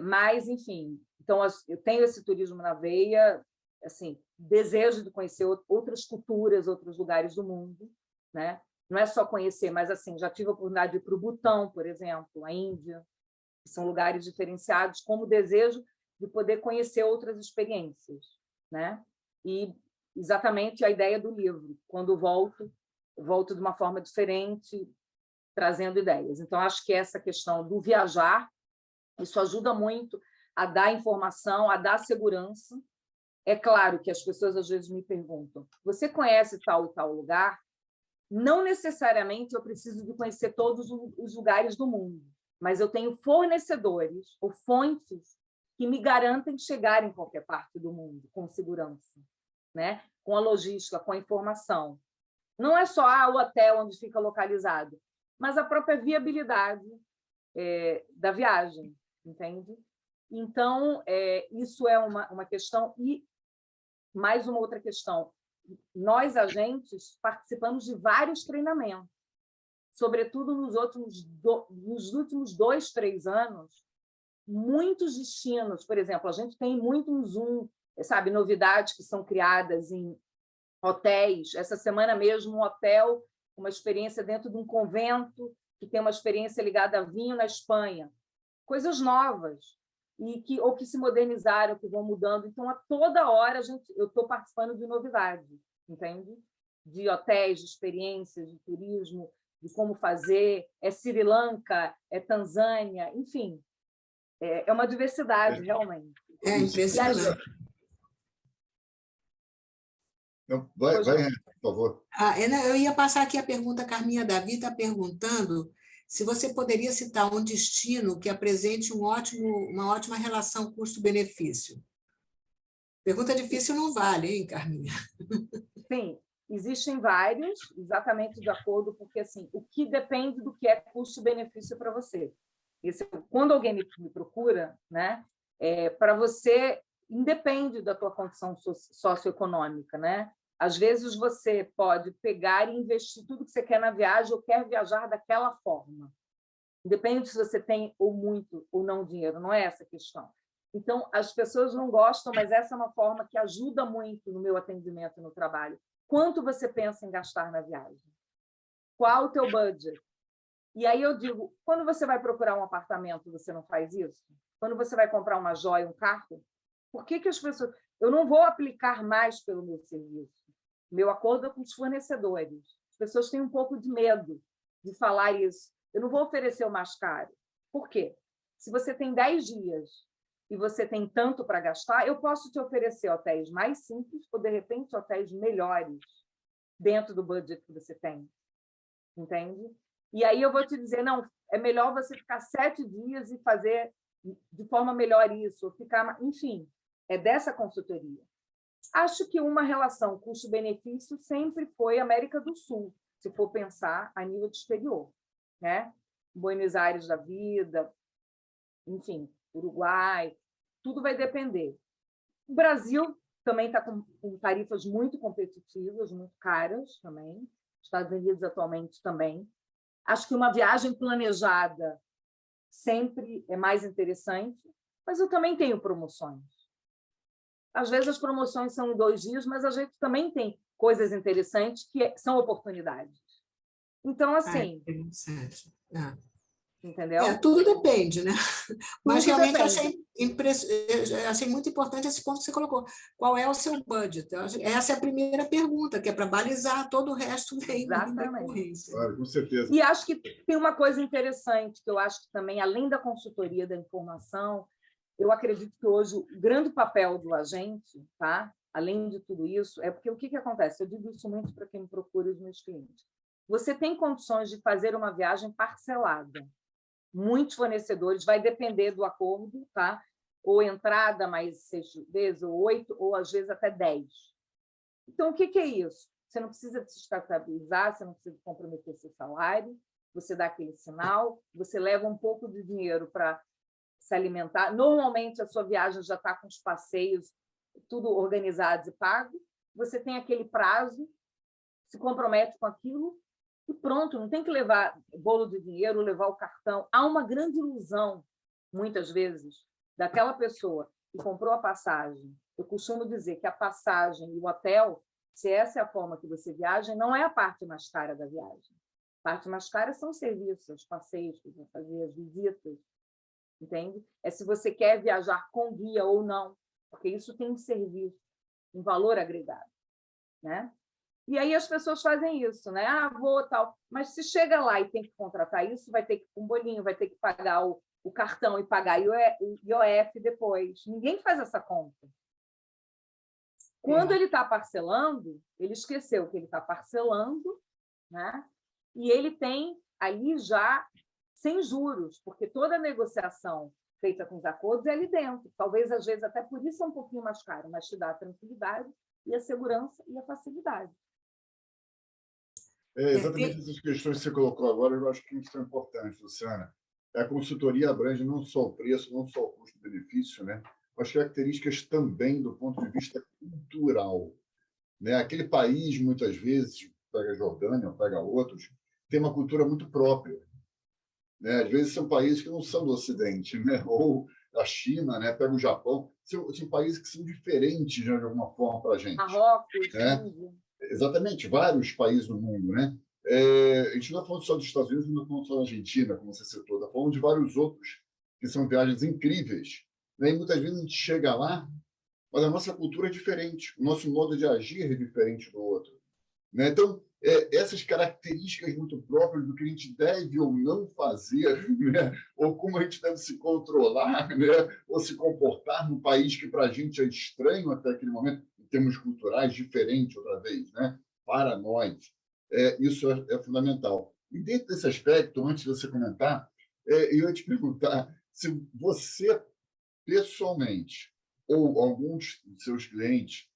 Mas, enfim, então eu tenho esse turismo na veia, assim, desejo de conhecer outras culturas, outros lugares do mundo, né? Não é só conhecer, mas assim, já tive a oportunidade de ir para o Butão, por exemplo, a Índia, que são lugares diferenciados, como desejo de poder conhecer outras experiências, né? E exatamente a ideia do livro, quando volto de uma forma diferente, trazendo ideias. Então, acho que essa questão do viajar, isso ajuda muito a dar informação, a dar segurança. É claro que as pessoas às vezes me perguntam: você conhece tal e tal lugar? Não necessariamente eu preciso de conhecer todos os lugares do mundo, mas eu tenho fornecedores ou fontes que me garantem chegar em qualquer parte do mundo com segurança, né? Com a logística, com a informação. Não é só o hotel onde fica localizado, mas a própria viabilidade da viagem, entende? Então, isso é uma questão. E mais uma outra questão. Nós, agentes, participamos de vários treinamentos, sobretudo nos últimos 2, 3 anos, muitos destinos. Por exemplo, a gente tem muito no Zoom, sabe, novidades que são criadas em hotéis. Essa semana mesmo, um hotel, uma experiência dentro de um convento, que tem uma experiência ligada a vinho na Espanha. Coisas novas, ou que se modernizaram, que vão mudando. Então, a toda hora eu estou participando de novidade, entende? De hotéis, de experiências, de turismo, de como fazer. É Sri Lanka, é Tanzânia, enfim. É uma diversidade, realmente. É impressionante. Vai, por favor. Eu ia passar aqui a pergunta, a Carminha Davi está perguntando se você poderia citar um destino que apresente uma ótima relação custo-benefício. Pergunta difícil não vale, hein, Carminha? Sim, existem vários, exatamente de acordo, porque assim, o que depende do que é custo-benefício para você. Quando alguém me procura, né, para você, independe da tua condição socioeconômica, né? Às vezes você pode pegar e investir tudo que você quer na viagem ou quer viajar daquela forma. Independente se você tem ou muito ou não dinheiro, não é essa a questão. Então, as pessoas não gostam, mas essa é uma forma que ajuda muito no meu atendimento no trabalho. Quanto você pensa em gastar na viagem? Qual o teu budget? E aí eu digo, quando você vai procurar um apartamento, você não faz isso? Quando você vai comprar uma joia, um carro, por que as pessoas... Eu não vou aplicar mais pelo meu serviço. Meu acordo é com os fornecedores. As pessoas têm um pouco de medo de falar isso. Eu não vou oferecer o mais caro. Por quê? Se você tem 10 dias e você tem tanto para gastar, eu posso te oferecer hotéis mais simples ou, de repente, hotéis melhores dentro do budget que você tem. Entende? E aí eu vou te dizer, não, é melhor você ficar 7 dias e fazer de forma melhor isso, ou ficar... Enfim, é dessa consultoria. Acho que uma relação custo-benefício sempre foi América do Sul, se for pensar a nível de exterior, né? Buenos Aires da vida, enfim, Uruguai, tudo vai depender. O Brasil também está com tarifas muito competitivas, muito caras também. Estados Unidos atualmente também. Acho que uma viagem planejada sempre é mais interessante, mas eu também tenho promoções. Às vezes as promoções são em 2 dias, mas a gente também tem coisas interessantes que são oportunidades. Então, assim... interessante. Entendeu? Tudo depende, né? Mas Tudo realmente depende. achei muito importante esse ponto que você colocou. Qual é o seu budget? Essa é a primeira pergunta, que é para balizar, todo o resto vem em decorrência. Claro, com certeza. E acho que tem uma coisa interessante, que eu acho que também, além da consultoria da informação, eu acredito que hoje o grande papel do agente, tá? Além de tudo isso, é porque o que acontece? Eu digo isso muito para quem me procura, os meus clientes. Você tem condições de fazer uma viagem parcelada. Muitos fornecedores, vai depender do acordo, tá? Ou entrada mais 6 vezes, ou 8, ou às vezes até 10. Então, o que é isso? Você não precisa se estabilizar, você não precisa comprometer seu salário, você dá aquele sinal, você leva um pouco de dinheiro para se alimentar. Normalmente, a sua viagem já está com os passeios tudo organizados e pago. Você tem aquele prazo, se compromete com aquilo e pronto, não tem que levar bolo de dinheiro, levar o cartão. Há uma grande ilusão, muitas vezes, daquela pessoa que comprou a passagem. Eu costumo dizer que a passagem e o hotel, se essa é a forma que você viaja, não é a parte mais cara da viagem. A parte mais cara são os serviços, os passeios que vão fazer, as visitas. Entende? É se você quer viajar com guia ou não, porque isso tem um serviço, um valor agregado, né? E aí as pessoas fazem isso, né? Vou tal. Mas se chega lá e tem que contratar isso, vai ter que um bolinho, vai ter que pagar o cartão e pagar o IOF depois. Ninguém faz essa conta. Quando ele está parcelando, ele esqueceu que ele está parcelando, né? E ele tem ali já sem juros, porque toda a negociação feita com os acordos é ali dentro. Talvez, às vezes, até por isso é um pouquinho mais caro, mas te dá a tranquilidade e a segurança e a facilidade. Exatamente essas questões que você colocou agora, eu acho que são importantes, Luciana. A consultoria abrange não só o preço, não só o custo-benefício, né? As características também do ponto de vista cultural, né? Aquele país, muitas vezes, pega a Jordânia, pega outros, tem uma cultura muito própria, né? Às vezes são países que não são do Ocidente, né? Ou a China, né? Pega o Japão, são países que são diferentes, né, de alguma forma, para a gente. Marrocos, né? Índia. Exatamente, vários países do mundo, né? A gente não está falando só dos Estados Unidos, não está falando só da Argentina, como você citou, está falando de vários outros, que são viagens incríveis. Né? E muitas vezes a gente chega lá, mas a nossa cultura é diferente, o nosso modo de agir é diferente do outro. Né? Então, essas características muito próprias do que a gente deve ou não fazer, né? Ou como a gente deve se controlar, né? Ou se comportar num país que para a gente é estranho até aquele momento, em termos culturais, diferente outra vez, né? Para nós. Isso é fundamental. E dentro desse aspecto, antes de você comentar, eu ia te perguntar se você, pessoalmente, ou alguns de seus clientes,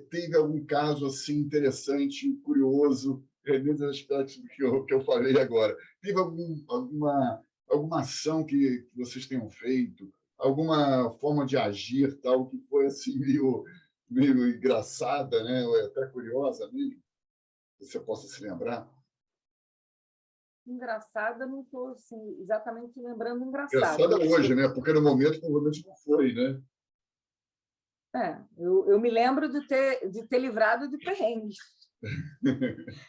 teve algum caso assim interessante, curioso, nesses aspectos que eu falei agora. Teve alguma ação que vocês tenham feito, alguma forma de agir tal que foi assim meio engraçada, né? Ou até curiosa mesmo, que você possa se lembrar? Engraçada, não estou assim, exatamente lembrando engraçado. Engraçada hoje, né? Porque no momento provavelmente não foi, né? Eu me lembro de ter livrado de perrengues,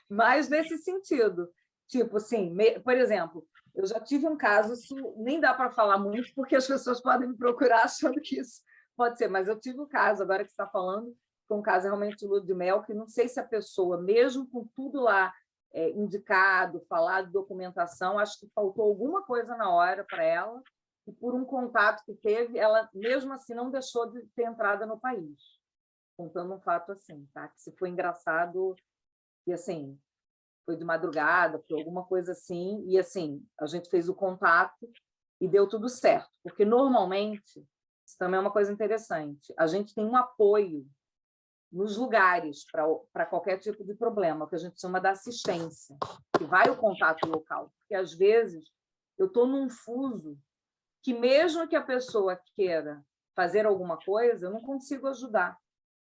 mas nesse sentido. Tipo assim, por exemplo, eu já tive um caso, isso nem dá para falar muito, porque as pessoas podem me procurar achando que isso pode ser, mas eu tive um caso, agora que você está falando, foi um caso realmente de lua de mel, que não sei se a pessoa, mesmo com tudo lá indicado, falado, documentação, acho que faltou alguma coisa na hora para ela, e por um contato que teve, ela, mesmo assim, não deixou de ter entrada no país. Contando um fato assim, tá? Que se foi engraçado, e assim, foi de madrugada, foi alguma coisa assim, e assim, a gente fez o contato e deu tudo certo. Porque, normalmente, isso também é uma coisa interessante, a gente tem um apoio nos lugares para qualquer tipo de problema, que a gente chama da assistência, que vai o contato local. Porque, às vezes, eu estou num fuso que, mesmo que a pessoa queira fazer alguma coisa, eu não consigo ajudar.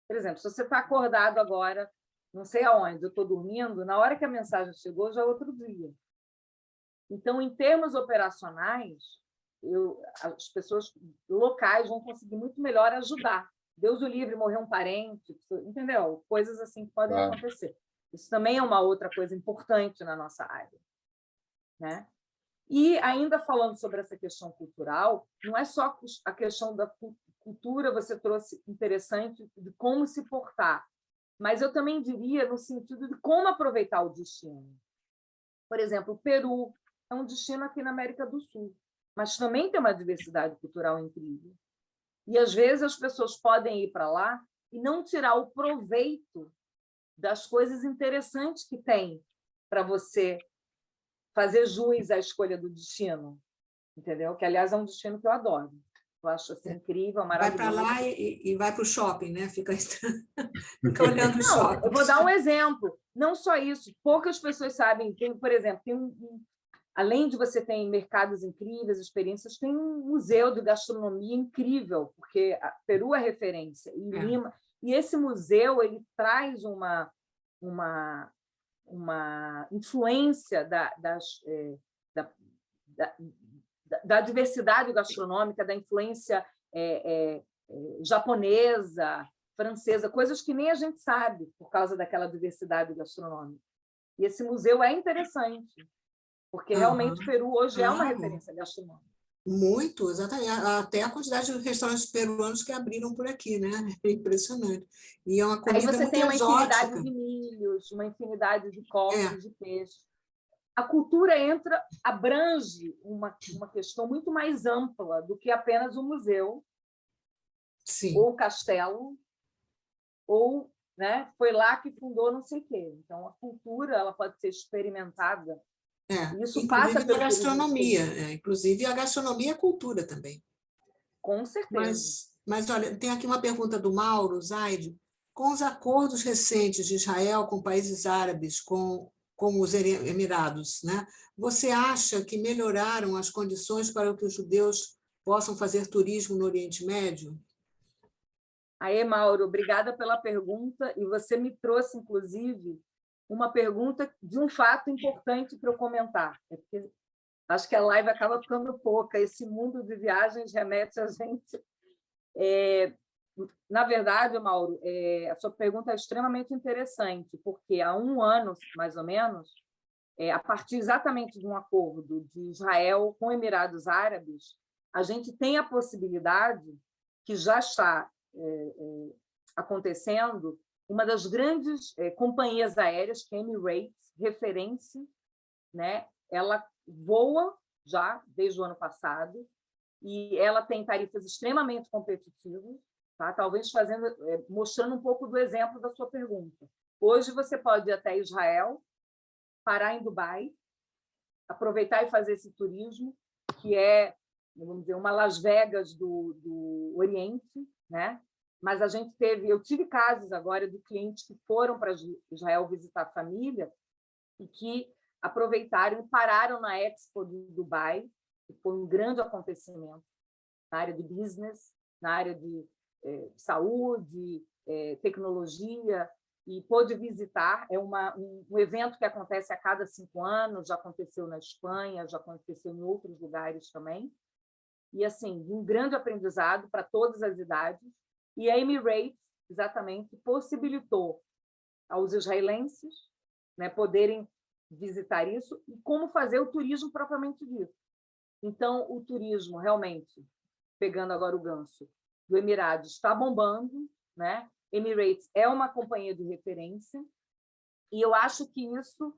Por exemplo, se você está acordado agora, não sei aonde, eu estou dormindo, na hora que a mensagem chegou, já é outro dia. Então, em termos operacionais, as pessoas locais vão conseguir muito melhor ajudar. Deus o livre, morrer um parente, entendeu? Coisas assim que podem acontecer. Isso também é uma outra coisa importante na nossa área, né? E ainda falando sobre essa questão cultural, não é só a questão da cultura, você trouxe interessante, de como se portar, mas eu também diria no sentido de como aproveitar o destino. Por exemplo, o Peru é um destino aqui na América do Sul, mas também tem uma diversidade cultural incrível. E, às vezes, as pessoas podem ir para lá e não tirar o proveito das coisas interessantes que tem para você fazer jus à escolha do destino, entendeu? Que, aliás, é um destino que eu adoro. Eu acho assim, incrível, maravilhoso. Vai para lá e vai para o shopping, né? Fica olhando o shopping. Eu vou dar um exemplo. Não só isso, poucas pessoas sabem. Tem, por exemplo, além de você ter mercados incríveis, experiências, tem um museu de gastronomia incrível, porque Peru é referência, e Lima. E esse museu ele traz uma influência da diversidade gastronômica, da influência japonesa, francesa, coisas que nem a gente sabe por causa daquela diversidade gastronômica. E esse museu é interessante, porque realmente o Peru hoje é uma referência gastronômica. Muito, exatamente. Até a quantidade de restaurantes peruanos que abriram por aqui, né? É impressionante. E é uma comida aí você muito tem uma exótica. Infinidade de milhos, uma infinidade de cortes de peixe. A cultura abrange uma questão muito mais ampla do que apenas o museu, Sim. ou o castelo, ou, né, foi lá que fundou não sei o quê. Então, a cultura ela pode ser experimentada. Isso inclusive passa pela gastronomia. Inclusive, a gastronomia é cultura também. Com certeza. Mas, olha, tem aqui uma pergunta do Mauro Zaide. Com os acordos recentes de Israel com países árabes, como os Emirados, né? Você acha que melhoraram as condições para que os judeus possam fazer turismo no Oriente Médio? Aí, Mauro, obrigada pela pergunta. E você me trouxe, inclusive, uma pergunta de um fato importante para eu comentar. Porque acho que a live acaba ficando pouca. Esse mundo de viagens remete a gente. Na verdade, Mauro, a sua pergunta é extremamente interessante, porque há um ano, mais ou menos, a partir exatamente de um acordo de Israel com Emirados Árabes, a gente tem a possibilidade, que já está acontecendo, uma das grandes companhias aéreas, que é a Emirates, referência, né? Ela voa já desde o ano passado e ela tem tarifas extremamente competitivas, tá? Talvez mostrando um pouco do exemplo da sua pergunta. Hoje você pode ir até Israel, parar em Dubai, aproveitar e fazer esse turismo, que é, vamos dizer, uma Las Vegas do Oriente, né? Mas eu tive casos agora de clientes que foram para Israel visitar a família e que aproveitaram e pararam na Expo de Dubai, que foi um grande acontecimento. na área de business, na área de saúde, tecnologia, e pôde visitar. É um evento que acontece a cada 5 anos, já aconteceu na Espanha, já aconteceu em outros lugares também. E, assim, um grande aprendizado para todas as idades. E a Emirates, exatamente, possibilitou aos israelenses, né, poderem visitar isso e como fazer o turismo propriamente dito. Então, o turismo, realmente, pegando agora o gancho, do Emirados está bombando, né? Emirates é uma companhia de referência, e eu acho que isso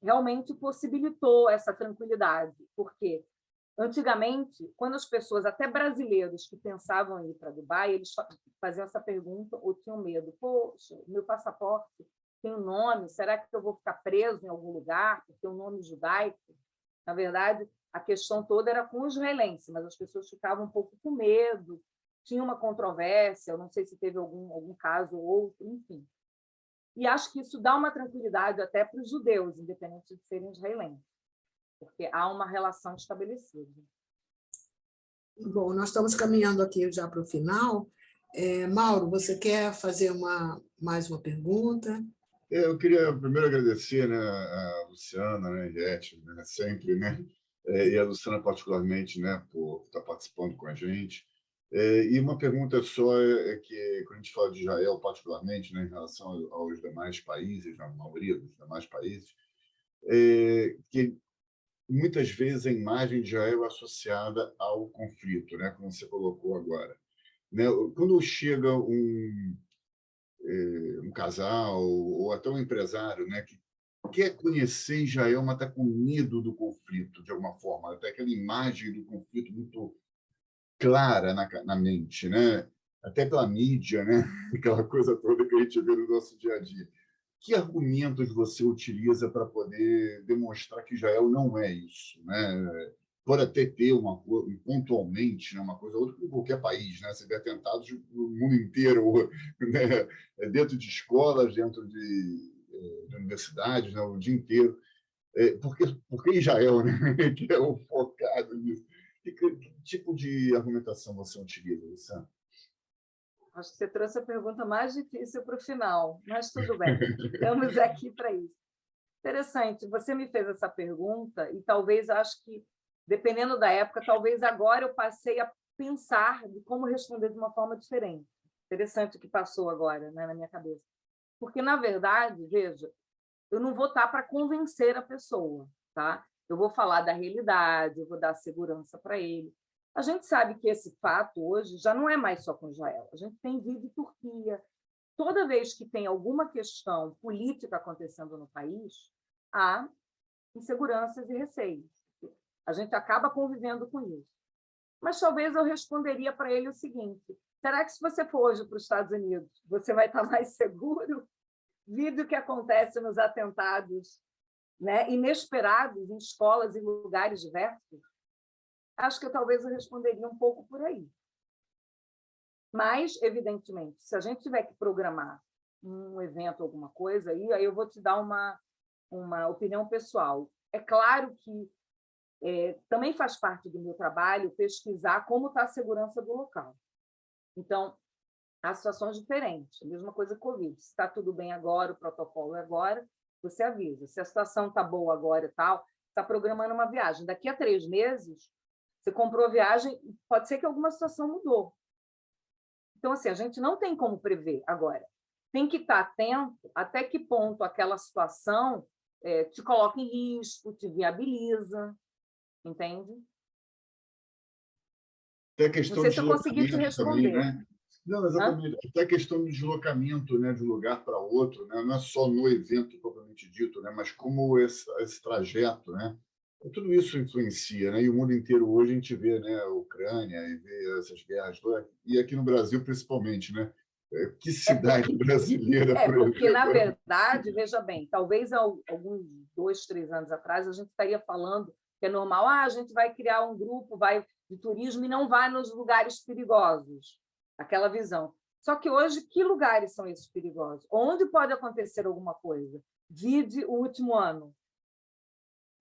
realmente possibilitou essa tranquilidade, porque antigamente, quando as pessoas, até brasileiros que pensavam em ir para Dubai, eles faziam essa pergunta ou tinham medo: poxa, meu passaporte tem um nome, será que eu vou ficar preso em algum lugar por ter um nome judaico? Na verdade, a questão toda era com os israelenses, mas as pessoas ficavam um pouco com medo, tinha uma controvérsia, eu não sei se teve algum caso ou outro, enfim. E acho que isso dá uma tranquilidade até para os judeus, independente de serem israelenses, porque há uma relação estabelecida. Bom, nós estamos caminhando aqui já para o final. Mauro, você quer fazer mais uma pergunta? Eu queria primeiro agradecer, né, a Luciana, né, Riete, né, sempre, né, e a Luciana particularmente, né, por estar participando com a gente. E uma pergunta só é que, quando a gente fala de Israel particularmente, né, em relação aos demais países, na maioria dos demais países, que muitas vezes a imagem de Israel é associada ao conflito, né, como você colocou agora. Né? Quando chega um casal ou até um empresário, né, que quer conhecer Israel, mas está com medo do conflito, de alguma forma, até aquela imagem do conflito muito clara na mente, né? Até pela mídia, né? Aquela coisa toda que a gente vê no nosso dia a dia. Que argumentos você utiliza para poder demonstrar que Israel não é isso, né? Pode até ter pontualmente, né, uma coisa ou outra, em qualquer país, né? Você vê atentados no mundo inteiro, né? Dentro de escolas, dentro de universidades, né? O dia inteiro. Por que Israel, né? Que é o focado nisso? Que tipo de argumentação você utiliza, Luciano? Acho que você trouxe a pergunta mais difícil para o final, mas tudo bem, estamos aqui para isso. Interessante, você me fez essa pergunta e talvez, acho que, dependendo da época, talvez agora eu passei a pensar de como responder de uma forma diferente. Interessante o que passou agora, né, na minha cabeça. Porque, na verdade, veja, eu não vou estar para convencer a pessoa, tá? Eu vou falar da realidade, eu vou dar segurança para ele. A gente sabe que esse fato hoje já não é mais só com Israel. A gente tem vindo Turquia. Toda vez que tem alguma questão política acontecendo no país, há inseguranças e receios. A gente acaba convivendo com isso. Mas talvez eu responderia para ele o seguinte: será que se você for hoje para os Estados Unidos, você vai estar mais seguro? Vido o que acontece nos atentados, né, inesperados em escolas e lugares diversos, acho que talvez eu responderia um pouco por aí. Mas, evidentemente, se a gente tiver que programar um evento, alguma coisa, aí eu vou te dar uma opinião pessoal. É claro que também faz parte do meu trabalho pesquisar como está a segurança do local. Então, há situações diferentes. A mesma coisa com o Covid. Se está tudo bem agora, o protocolo é agora, você avisa. Se a situação está boa agora e tal, está programando uma viagem. Daqui a 3 meses, você comprou a viagem, pode ser que alguma situação mudou. Então, assim, a gente não tem como prever agora. Tem que estar atento até que ponto aquela situação te coloca em risco, te viabiliza, entende? Até a questão não sei de se eu consegui te deslocamento também, responder. né? Não, exatamente. Até a questão de deslocamento, né, de um lugar para outro, né? Não é só no evento propriamente dito, né, mas como esse trajeto, né? Tudo isso influencia, né? E o mundo inteiro hoje a gente vê, né, a Ucrânia e vê essas guerras todas, e aqui no Brasil principalmente, né? Que cidade brasileira, por porque, na exemplo. verdade, veja bem, talvez alguns 2, 3 anos atrás a gente estaria falando que é normal, a gente vai criar um grupo de turismo e não vai nos lugares perigosos, aquela visão. Só que hoje, que lugares são esses perigosos? Onde pode acontecer alguma coisa? Vide o último ano.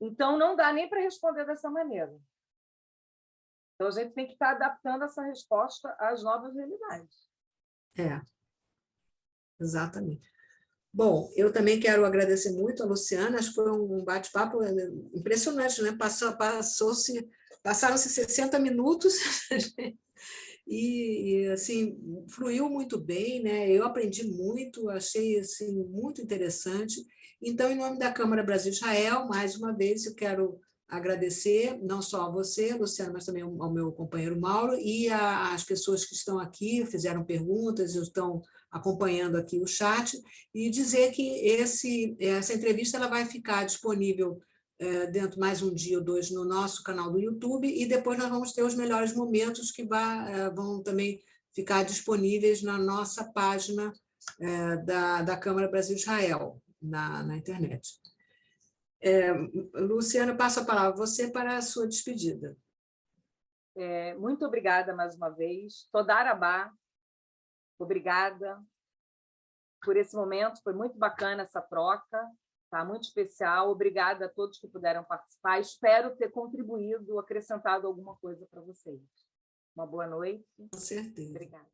Então, não dá nem para responder dessa maneira. Então, a gente tem que estar adaptando essa resposta às novas realidades. Exatamente. Bom, eu também quero agradecer muito a Luciana, acho que foi um bate-papo impressionante, né? Passaram-se 60 minutos e assim, fluiu muito bem, né? Eu aprendi muito, achei assim, muito interessante. Então, em nome da Câmara Brasil-Israel, mais uma vez, eu quero agradecer não só a você, Luciana, mas também ao meu companheiro Mauro e às pessoas que estão aqui, fizeram perguntas, estão acompanhando aqui o chat, e dizer que essa entrevista ela vai ficar disponível dentro mais um dia ou dois no nosso canal do YouTube, e depois nós vamos ter os melhores momentos que vão também ficar disponíveis na nossa página da Câmara Brasil-Israel, na internet. Luciana, passo a palavra a você para a sua despedida. Muito obrigada mais uma vez. Todá Rabá, obrigada por esse momento, foi muito bacana essa troca, tá? Muito especial. Obrigada a todos que puderam participar. Espero ter contribuído, acrescentado alguma coisa para vocês. Uma boa noite. Com certeza. Obrigada.